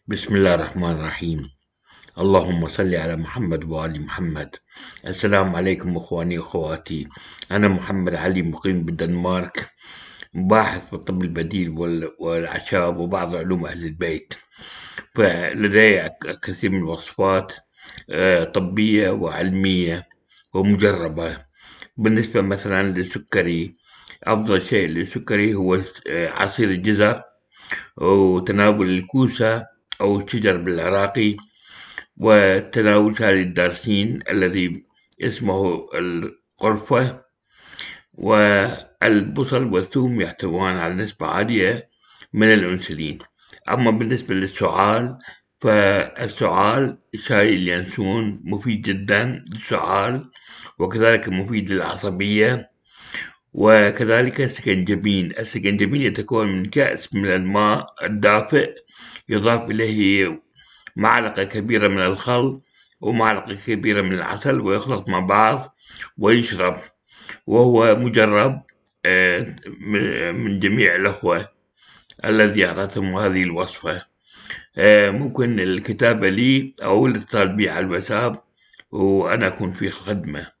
بسم الله الرحمن الرحيم. اللهم صل على محمد وآل محمد. السلام عليكم إخواني وأخواتي. أنا محمد علي مقيم بالدنمارك، باحث في الطب البديل والأعشاب وبعض علوم أهل البيت. فلدي كثير من الوصفات طبية وعلمية ومجربة. بالنسبة مثلا للسكري، أفضل شيء للسكري هو عصير الجزر وتناول الكوسة أو الشجر بالعراقي، وتناول شاي الدارسين الذي اسمه القرفة. والبصل والثوم يحتوان على نسبة عالية من الأنسولين. أما بالنسبة للسعال، فالسعال شاي اليانسون مفيد جدا للسعال، وكذلك مفيد للعصبية. وكذلك السكنجبين يتكون من كأس من الماء الدافئ، يضاف إليه معلقة كبيرة من الخل ومعلقة كبيرة من العسل، ويخلط مع بعض ويشرب. وهو مجرب من جميع الأخوة الذي أعطتهم هذه الوصفة. ممكن الكتابة لي أو الاتصال بي على الواتساب وأنا أكون في خدمة.